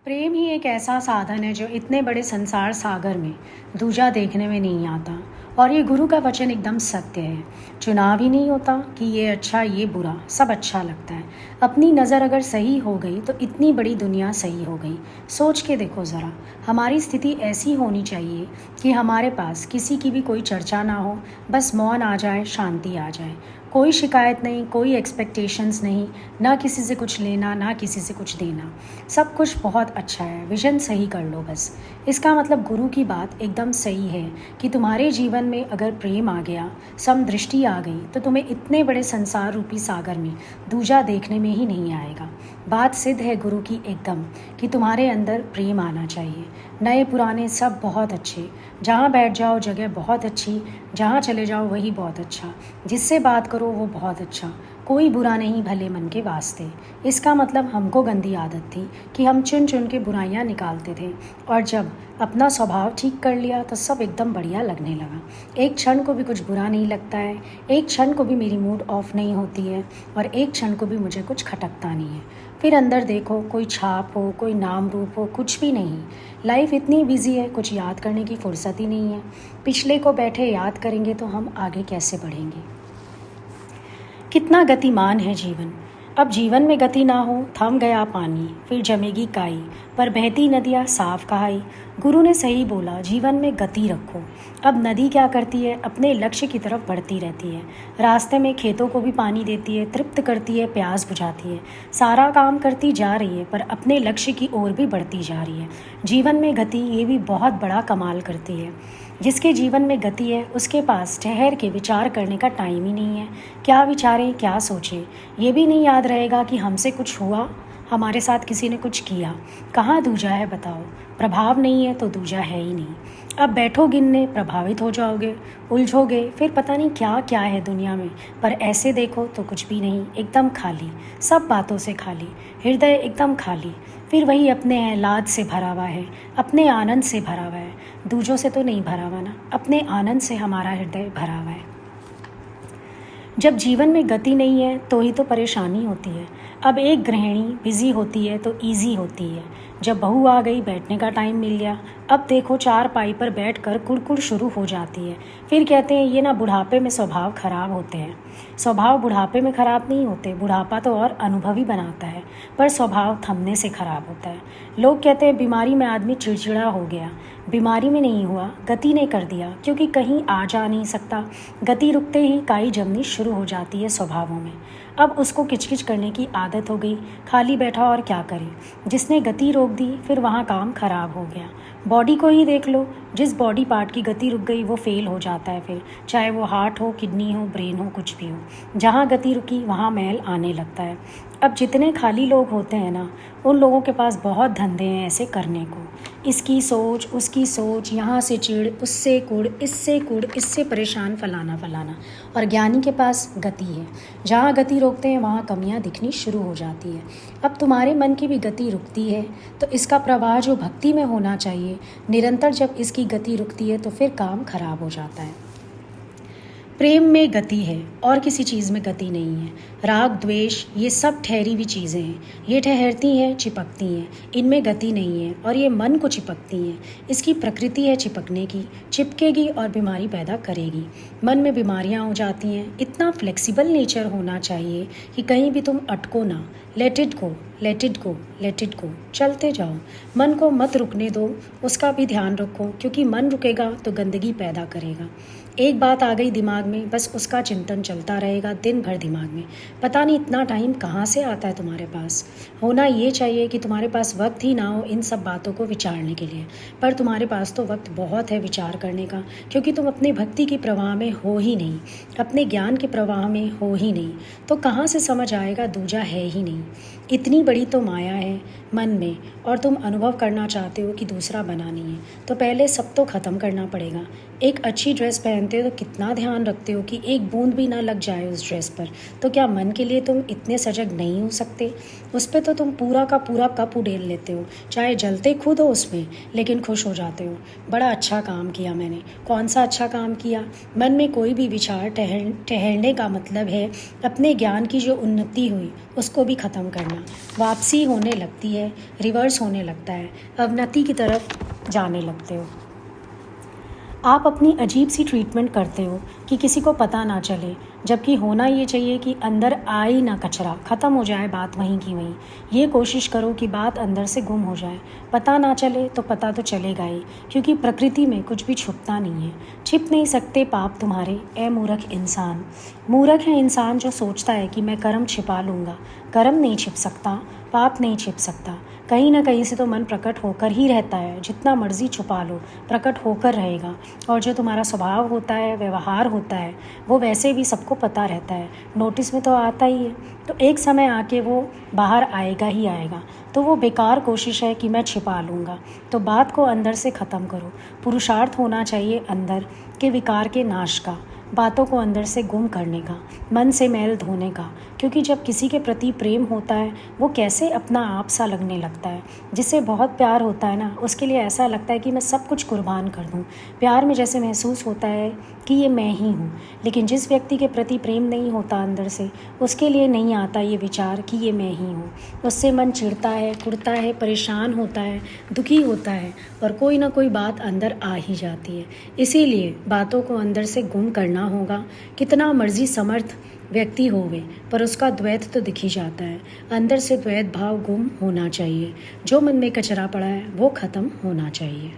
प्रेम ही एक ऐसा साधन है जो इतने बड़े संसार सागर में दूजा देखने में नहीं आता। और ये गुरु का वचन एकदम सत्य है। चुनाव ही नहीं होता कि ये अच्छा ये बुरा, सब अच्छा लगता है। अपनी नज़र अगर सही हो गई तो इतनी बड़ी दुनिया सही हो गई। सोच के देखो ज़रा, हमारी स्थिति ऐसी होनी चाहिए कि हमारे पास किसी की भी कोई चर्चा ना हो, बस मौन आ जाए, शांति आ जाए। कोई शिकायत नहीं, कोई एक्सपेक्टेशंस नहीं, ना किसी से कुछ लेना ना किसी से कुछ देना। सब कुछ बहुत अच्छा है, विजन सही कर लो बस। इसका मतलब गुरु की बात एकदम सही है कि तुम्हारे जीवन में अगर प्रेम आ गया, समदृष्टि आ गई, तो तुम्हें इतने बड़े संसार रूपी सागर में दूजा देखने में ही नहीं आएगा। बात सिद्ध है गुरु की एकदम कि तुम्हारे अंदर प्रेम आना चाहिए। नए पुराने सब बहुत अच्छे, जहाँ बैठ जाओ जगह बहुत अच्छी, जहाँ चले जाओ वही बहुत अच्छा, जिससे बात करो वो बहुत अच्छा, कोई बुरा नहीं भले मन के वास्ते। इसका मतलब हमको गंदी आदत थी कि हम चुन चुन के बुराइयां निकालते थे, और जब अपना स्वभाव ठीक कर लिया तो सब एकदम बढ़िया लगने लगा। एक क्षण को भी कुछ बुरा नहीं लगता है, एक क्षण को भी मेरी मूड ऑफ नहीं होती है, और एक क्षण को भी मुझे कुछ खटकता नहीं है। फिर अंदर देखो, कोई छाप हो, कोई नाम रूप हो, कुछ भी नहीं। लाइफ इतनी बिजी है, कुछ याद करने की फुर्सत ही नहीं है। पिछले को बैठे याद करेंगे तो हम आगे कैसे बढ़ेंगे। कितना गतिमान है जीवन। अब जीवन में गति ना हो, थम गया पानी, फिर जमेगी काई, पर बहती नदियाँ साफ कहाई। गुरु ने सही बोला, जीवन में गति रखो। अब नदी क्या करती है, अपने लक्ष्य की तरफ बढ़ती रहती है। रास्ते में खेतों को भी पानी देती है, तृप्त करती है, प्यास बुझाती है, सारा काम करती जा रही है, पर अपने लक्ष्य की ओर भी बढ़ती जा रही है। जीवन में गति ये भी बहुत बड़ा कमाल करती है। जिसके जीवन में गति है उसके पास ठहर के विचार करने का टाइम ही नहीं है। क्या विचारें, क्या सोचें, ये भी नहीं याद रहेगा कि हमसे कुछ हुआ, हमारे साथ किसी ने कुछ किया। कहाँ दूजा है बताओ। प्रभाव नहीं है तो दूजा है ही नहीं। अब बैठो गिनने, प्रभावित हो जाओगे, उलझोगे, फिर पता नहीं क्या क्या है दुनिया में। पर ऐसे देखो तो कुछ भी नहीं, एकदम खाली, सब बातों से खाली, हृदय एकदम खाली। फिर वही अपने हैं, लाद से भरा हुआ है, अपने आनंद से भरा हुआ है। दूजों से तो नहीं भरा हुआ ना, अपने आनंद से हमारा हृदय भरा हुआ है। जब जीवन में गति नहीं है तो ही तो परेशानी होती है। अब एक गृहिणी बिजी होती है तो इजी होती है। जब बहू आ गई, बैठने का टाइम मिल गया, अब देखो चार पाई पर बैठकर कुड़कुड़ शुरू हो जाती है। फिर कहते हैं ये ना बुढ़ापे में स्वभाव खराब होते हैं। स्वभाव बुढ़ापे में खराब नहीं होते, बुढ़ापा तो और अनुभवी बनाता है, पर स्वभाव थमने से खराब होता है। लोग कहते हैं बीमारी में आदमी चिड़चिड़ा हो गया, बीमारी में नहीं हुआ, गति ने कर दिया, क्योंकि कहीं आ जा नहीं सकता। गति रुकते ही काई जमनी शुरू हो जाती है स्वभावों में। अब उसको किचकिच करने की आदत हो गई, खाली बैठा और क्या करे। जिसने गति रोक दी फिर वहाँ काम खराब हो गया। बॉडी को ही देख लो, जिस बॉडी पार्ट की गति रुक गई वो फेल हो जाता है। फिर चाहे वो हार्ट हो, किडनी हो, ब्रेन हो, कुछ भी हो, जहाँ गति रुकी वहाँ मैल आने लगता है। अब जितने खाली लोग होते हैं ना, उन लोगों के पास बहुत धंधे हैं ऐसे करने को। इसकी सोच, उसकी सोच, यहाँ से चिढ़, उससे कुड़, इससे परेशान, फलाना फलाना। और ज्ञानी के पास गति है, जहाँ गति रोकते हैं वहाँ कमियाँ दिखनी शुरू हो जाती है। अब तुम्हारे मन की भी गति रुकती है तो इसका प्रवाह जो भक्ति में होना चाहिए, निरंतर जब इसकी गति रुकती है तो फिर काम खराब हो जाता है। प्रेम में गति है और किसी चीज़ में गति नहीं है। राग द्वेष ये सब ठहरी हुई चीज़ें हैं, ये ठहरती हैं, चिपकती हैं, इनमें गति नहीं है, और ये मन को चिपकती हैं। इसकी प्रकृति है चिपकने की, चिपकेगी और बीमारी पैदा करेगी। मन में बीमारियां हो जाती हैं। इतना फ्लेक्सिबल नेचर होना चाहिए कि कहीं भी तुम अटको ना। Let it go, let it go, let it go, चलते जाओ। मन को मत रुकने दो, उसका भी ध्यान रखो, क्योंकि मन रुकेगा तो गंदगी पैदा करेगा। एक बात आ गई दिमाग में, बस उसका चिंतन चलता रहेगा दिन भर दिमाग में। पता नहीं इतना टाइम कहाँ से आता है तुम्हारे पास। होना ये चाहिए कि तुम्हारे पास वक्त ही ना हो इन सब बातों को विचारने के लिए, पर तुम्हारे पास तो वक्त बहुत है विचार करने का, क्योंकि तुम अपने भक्ति के प्रवाह में हो ही नहीं, अपने ज्ञान के प्रवाह में हो ही नहीं। तो कहाँ से समझ आएगा दूजा है ही नहीं। इतनी बड़ी तो माया है मन में, और तुम अनुभव करना चाहते हो कि दूसरा बना नहीं है, तो पहले सब तो ख़त्म करना पड़ेगा। एक अच्छी ड्रेस पहनते पहनते हो तो कितना ध्यान रखते हो कि एक बूंद भी ना लग जाए उस ड्रेस पर, तो क्या मन के लिए तुम इतने सजग नहीं हो सकते? उस पर तो तुम पूरा का पूरा कप उड़ेल लेते हो, चाहे जलते खुद हो उसमें, लेकिन खुश हो जाते हो। बड़ा अच्छा काम किया मैंने। कौन सा अच्छा काम किया? मन में कोई भी विचार ठहरने का मतलब है अपने ज्ञान की जो उन्नति हुई उसको भी ख़त्म करना। वापसी होने लगती है, रिवर्स होने लगता है, अवनति की तरफ जाने लगते हो। आप अपनी अजीब सी ट्रीटमेंट करते हो कि किसी को पता ना चले, जबकि होना ये चाहिए कि अंदर आए ही ना कचरा, ख़त्म हो जाए बात वहीं की वहीं। ये कोशिश करो कि बात अंदर से गुम हो जाए। पता ना चले तो पता तो चलेगा ही, क्योंकि प्रकृति में कुछ भी छुपता नहीं है। छिप नहीं सकते पाप तुम्हारे, ए मूर्ख इंसान। मूर्ख है इंसान जो सोचता है कि मैं कर्म छिपा लूँगा। कर्म नहीं छिप सकता, पाप नहीं छिप सकता। कहीं ना कहीं से तो मन प्रकट होकर ही रहता है। जितना मर्जी छुपा लो, प्रकट होकर रहेगा। और जो तुम्हारा स्वभाव होता है, व्यवहार होता है, वो वैसे भी सबको पता रहता है, नोटिस में तो आता ही है। तो एक समय आके वो बाहर आएगा ही आएगा। तो वो बेकार कोशिश है कि मैं छिपा लूँगा। तो बात को अंदर से ख़त्म करो। पुरुषार्थ होना चाहिए अंदर के विकार के नाश का, बातों को अंदर से गुम करने का, मन से मैल धोने का। क्योंकि जब किसी के प्रति प्रेम होता है वो कैसे अपना आप सा लगने लगता है। जिससे बहुत प्यार होता है ना, उसके लिए ऐसा लगता है कि मैं सब कुछ कुर्बान कर दूं। प्यार में जैसे महसूस होता है कि ये मैं ही हूँ। लेकिन जिस व्यक्ति के प्रति प्रेम नहीं होता अंदर से, उसके लिए नहीं आता ये विचार कि ये मैं ही हूँ। उससे मन चिढ़ता है, कुढ़ता है, परेशान होता है, दुखी होता है, और कोई ना कोई बात अंदर आ ही जाती है। इसीलिए बातों को अंदर से गुम करना होगा। कितना मर्जी समर्थ व्यक्ति होवे, पर उसका द्वैत तो दिख ही जाता है। अंदर से द्वैत भाव गुम होना चाहिए। जो मन में कचरा पड़ा है वो ख़त्म होना चाहिए।